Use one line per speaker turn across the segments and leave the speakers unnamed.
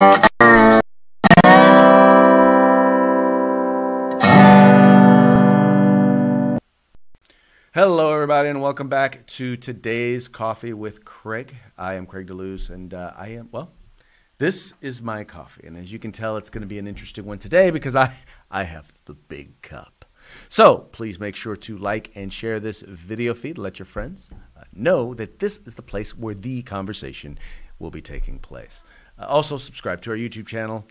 Hello, everybody, and welcome back to today's Coffee with Craig. I am Craig DeLuz, and this is my coffee. And as you can tell, it's going to be an interesting one today because I have the big cup. So please make sure to like and share this video feed. Let your friends know that this is the place where the conversation will be taking place. Also, subscribe to our YouTube channel.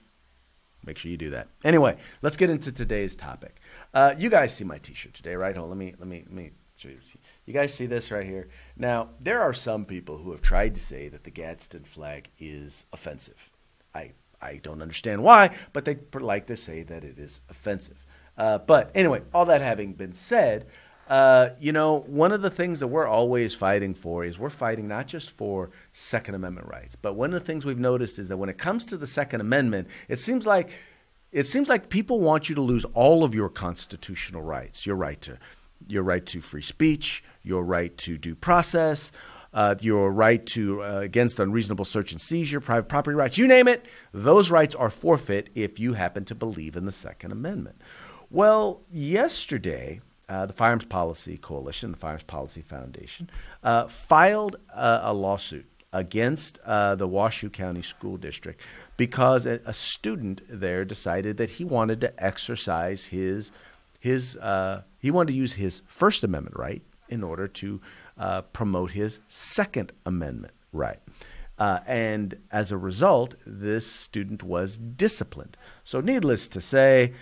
Make sure you do that. Anyway, let's get into today's topic. You guys see my T-shirt today, right? Hold on, let me. You guys see this right here? Now, there are some people who have tried to say that the Gadsden flag is offensive. I don't understand why, but they like to say that it is offensive. But anyway, all that having been said, one of the things that we're always fighting for is we're fighting not just for Second Amendment rights, but one of the things we've noticed is that when it comes to the Second Amendment, it seems like people want you to lose all of your constitutional rights, your right to free speech, your right to due process, your right to against unreasonable search and seizure, private property rights, you name it. Those rights are forfeit if you happen to believe in the Second Amendment. Well, yesterday, the Firearms Policy Coalition, the Firearms Policy Foundation, filed a lawsuit against the Washoe County School District because a student there decided that he wanted to exercise he wanted to use his First Amendment right in order to promote his Second Amendment right. And as a result, this student was disciplined. So needless to say,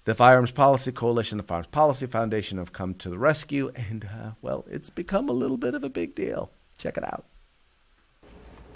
the Firearms Policy Coalition, the Firearms Policy Foundation have come to the rescue, and, it's become a little bit of a big deal. Check it out.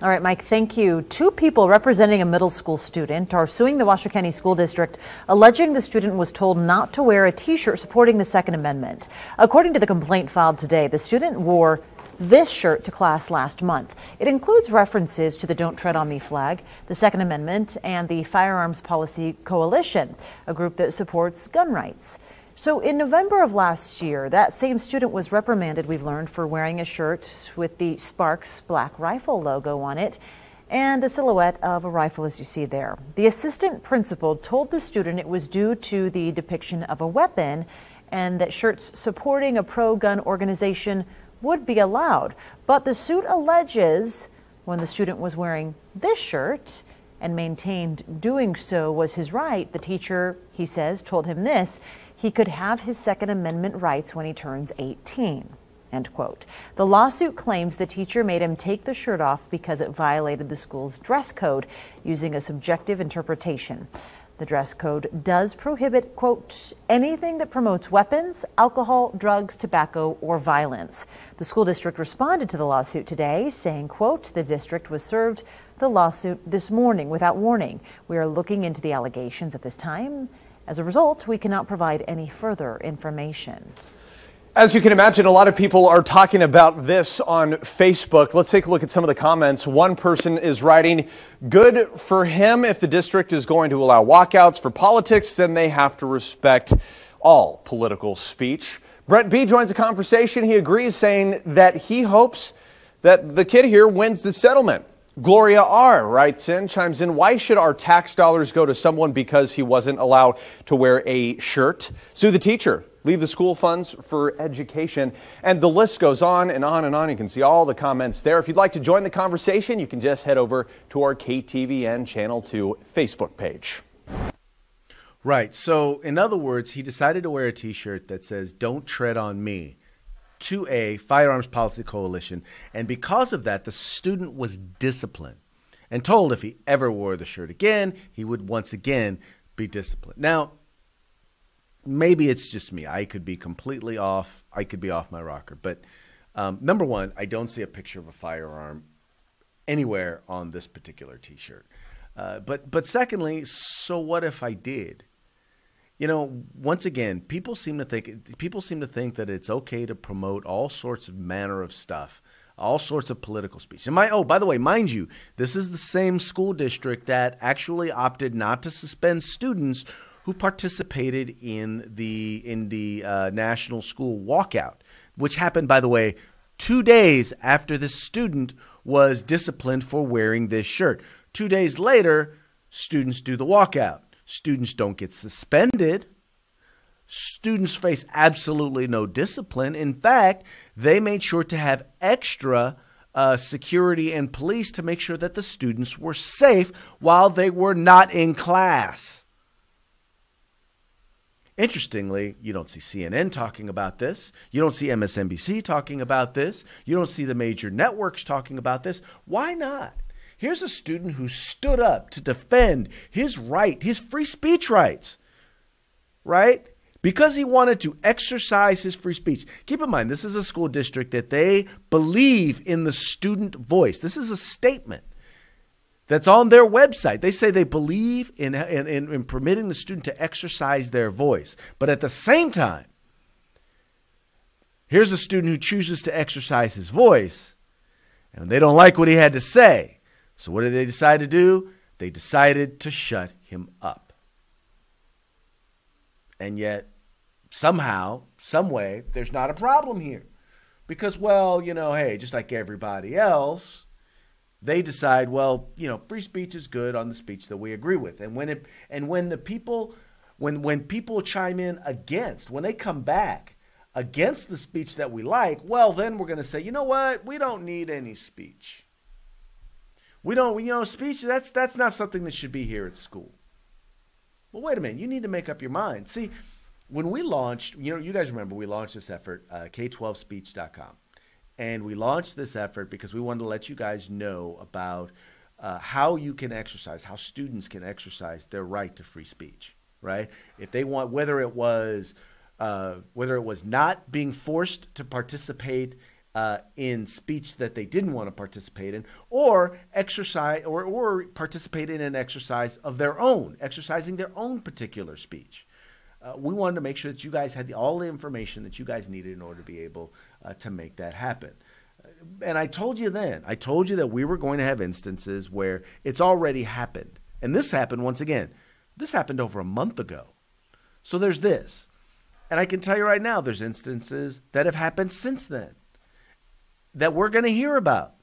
All right, Mike, thank you. Two people representing a middle school student are suing the Washoe County School District, alleging the student was told not to wear a T-shirt supporting the Second Amendment. According to the complaint filed today, the student wore this shirt to class last month. It includes references to the Don't Tread on Me flag, the Second Amendment, and the Firearms Policy Coalition, a group that supports gun rights. So in November of last year, that same student was reprimanded, we've learned, for wearing a shirt with the Sparks Black Rifle logo on it and a silhouette of a rifle, as you see there. The assistant principal told the student it was due to the depiction of a weapon and that shirts supporting a pro-gun organization would be allowed. But the suit alleges when the student was wearing this shirt and maintained doing so was his right, the teacher, he says, told him this: he could have his Second Amendment rights when he turns 18, end quote. The lawsuit claims the teacher made him take the shirt off because it violated the school's dress code, using a subjective interpretation. The dress code does prohibit, quote, anything that promotes weapons, alcohol, drugs, tobacco, or violence. The school district responded to the lawsuit today, saying, quote, the district was served the lawsuit this morning without warning. We are looking into the allegations at this time. As a result, we cannot provide any further information.
As you can imagine, a lot of people are talking about this on Facebook. Let's take a look at some of the comments. One person is writing, good for him. If the district is going to allow walkouts for politics, then they have to respect all political speech. Brett B joins the conversation. He agrees, saying that he hopes that the kid here wins the settlement. Gloria R chimes in, why should our tax dollars go to someone because he wasn't allowed to wear a shirt? Sue the teacher. Leave the school funds for education. And the list goes on and on and on. You can see all the comments there. If you'd like to join the conversation, you can just head over to our KTVN Channel 2 Facebook page.
Right. So, in other words, he decided to wear a T-shirt that says, don't tread on me, to a Firearms Policy Coalition. And because of that, the student was disciplined and told if he ever wore the shirt again, he would once again be disciplined. Now, maybe it's just me. I could be completely off. I could be off my rocker. But number one, I don't see a picture of a firearm anywhere on this particular T-shirt. But secondly, so what if I did? You know, once again, people seem to think that it's okay to promote all sorts of manner of stuff, all sorts of political speech. And by the way, mind you, this is the same school district that actually opted not to suspend students who participated in the national school walkout, which happened, by the way, 2 days after the student was disciplined for wearing this shirt. 2 days later, Students do the walkout. Students don't get suspended. Students face absolutely no discipline. In fact, they made sure to have extra security and police to make sure that the students were safe while they were not in class. Interestingly, you don't see CNN talking about this. You don't see MSNBC talking about this. You don't see the major networks talking about this. Why not? Here's a student who stood up to defend his right, his free speech rights, right? Because he wanted to exercise his free speech. Keep in mind, this is a school district that they believe in the student voice. This is a statement that's on their website. They say they believe in permitting the student to exercise their voice. But at the same time, here's a student who chooses to exercise his voice, and they don't like what he had to say. So what did they decide to do? They decided to shut him up. And yet, somehow, some way, there's not a problem here. Because, well, hey, just like everybody else, they decide, well, free speech is good on the speech that we agree with. And when people chime in against, when they come back against the speech that we like, well, then we're going to say, you know what? We don't need any speech. We don't, speech, that's not something that should be here at school. Well, wait a minute. You need to make up your mind. See, when we launched, you guys remember we launched this effort, K12speech.com. And we launched this effort because we wanted to let you guys know about how you can exercise, how students can exercise their right to free speech, right? If they want, whether it was not being forced to participate in speech that they didn't want to participate in, or exercise or participate in an exercise of their own, exercising their own particular speech. We wanted to make sure that you guys had all the information that you guys needed in order to be able to make that happen. And I told you that we were going to have instances where it's already happened. And this happened once again. This happened over a month ago. So there's this. And I can tell you right now, there's instances that have happened since then that we're going to hear about.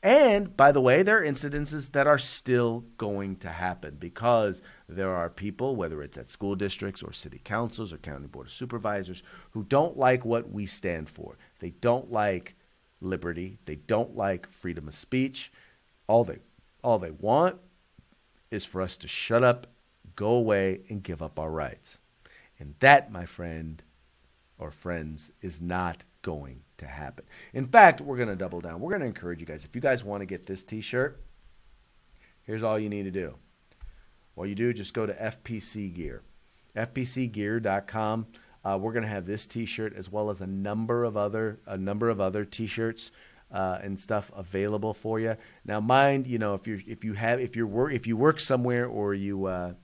And, by the way, there are incidences that are still going to happen because there are people, whether it's at school districts or city councils or county board of supervisors, who don't like what we stand for. They don't like liberty. They don't like freedom of speech. All they want is for us to shut up, go away, and give up our rights. And that, my friend or friends, is not going to happen. In fact, we're going to double down. We're going to encourage you guys. If you guys want to get this t-shirt, here's all you need to do. All you do, just go to FPC Gear. FPCgear.com. We're going to have this t-shirt as well as a number of other t-shirts and stuff available for you. Now, mind, if you work somewhere or your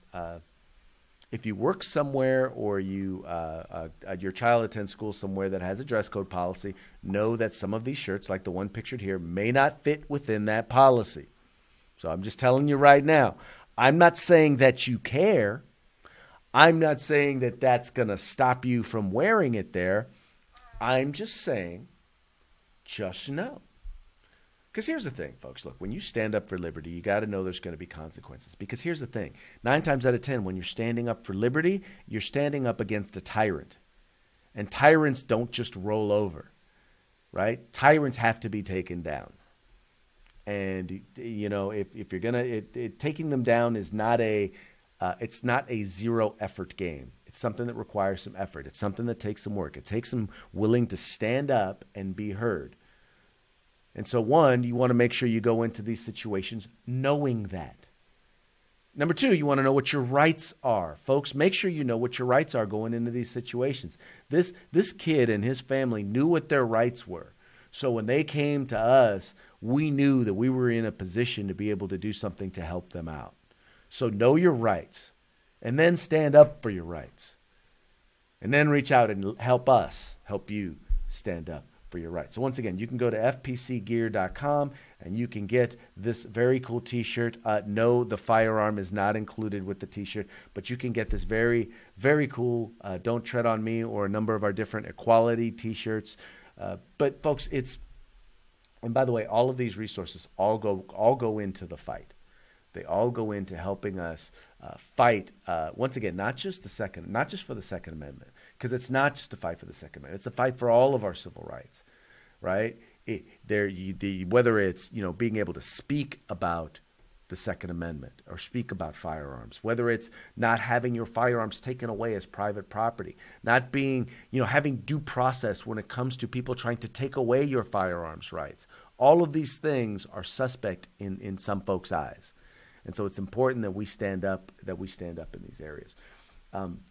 child attends school somewhere that has a dress code policy, know that some of these shirts, like the one pictured here, may not fit within that policy. So I'm just telling you right now, I'm not saying that you care. I'm not saying that that's going to stop you from wearing it there. I'm just saying, just know. Because here's the thing, folks. Look, when you stand up for liberty, you got to know there's going to be consequences. Because here's the thing. 9 times out of 10, when you're standing up for liberty, you're standing up against a tyrant. And tyrants don't just roll over, right? Tyrants have to be taken down. And, if you're going to, taking them down is not it's not a zero effort game. It's something that requires some effort. It's something that takes some work. It takes some willing to stand up and be heard. And so, one, you want to make sure you go into these situations knowing that. Number 2, you want to know what your rights are. Folks, make sure you know what your rights are going into these situations. This kid and his family knew what their rights were. So when they came to us, we knew that we were in a position to be able to do something to help them out. So know your rights, and then stand up for your rights. And then reach out and help you stand up for your rights. So once again, you can go to fpcgear.com and you can get this very cool t-shirt. No, the firearm is not included with the t-shirt, but you can get this very, very cool Don't Tread on Me or a number of our different equality t-shirts. But folks, and by the way, all of these resources all go into the fight. They all go into helping us fight, once again, not just for the Second Amendment, because it's not just a fight for the Second Amendment. It's a fight for all of our civil rights, right? Whether it's, you know, being able to speak about the Second Amendment or speak about firearms, whether it's not having your firearms taken away as private property, not being, you know, having due process when it comes to people trying to take away your firearms rights. All of these things are suspect in some folks' eyes. And so it's important that we stand up in these areas.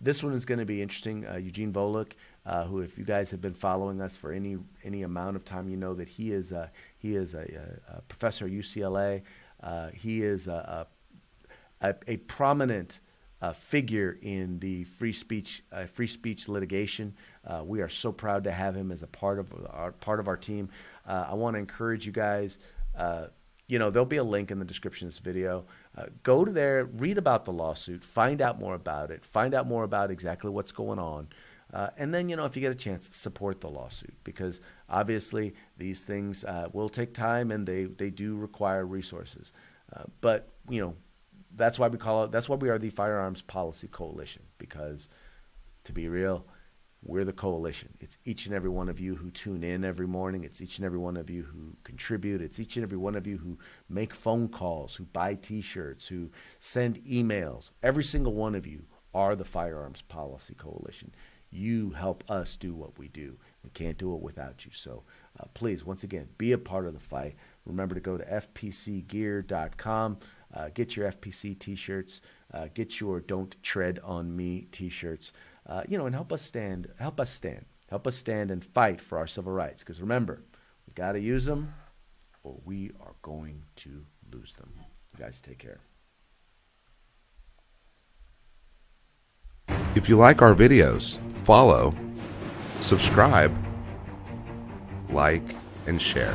This one is going to be interesting. Eugene Volokh, who, if you guys have been following us for any amount of time, you know that he is a professor at UCLA. He is a prominent figure in the free speech litigation. We are so proud to have him as a part of our team. I want to encourage you guys. You know, there'll be a link in the description of this video. Go to there, read about the lawsuit, find out more about it, find out more about exactly what's going on. And then, you know, if you get a chance, support the lawsuit, because obviously these things will take time and they do require resources. But, you know, that's why we are the Firearms Policy Coalition, because, to be real, we're the coalition. It's each and every one of you who tune in every morning. It's each and every one of you who contribute. It's each and every one of you who make phone calls, who buy T-shirts, who send emails. Every single one of you are the Firearms Policy Coalition. You help us do what we do. We can't do it without you. So please, once again, be a part of the fight. Remember to go to fpcgear.com, get your FPC T-shirts, get your Don't Tread on Me T-shirts. You know, and help us stand and fight for our civil rights. Because remember, we got to use them or we are going to lose them. You guys take care.
If you like our videos, follow, subscribe, like, and share.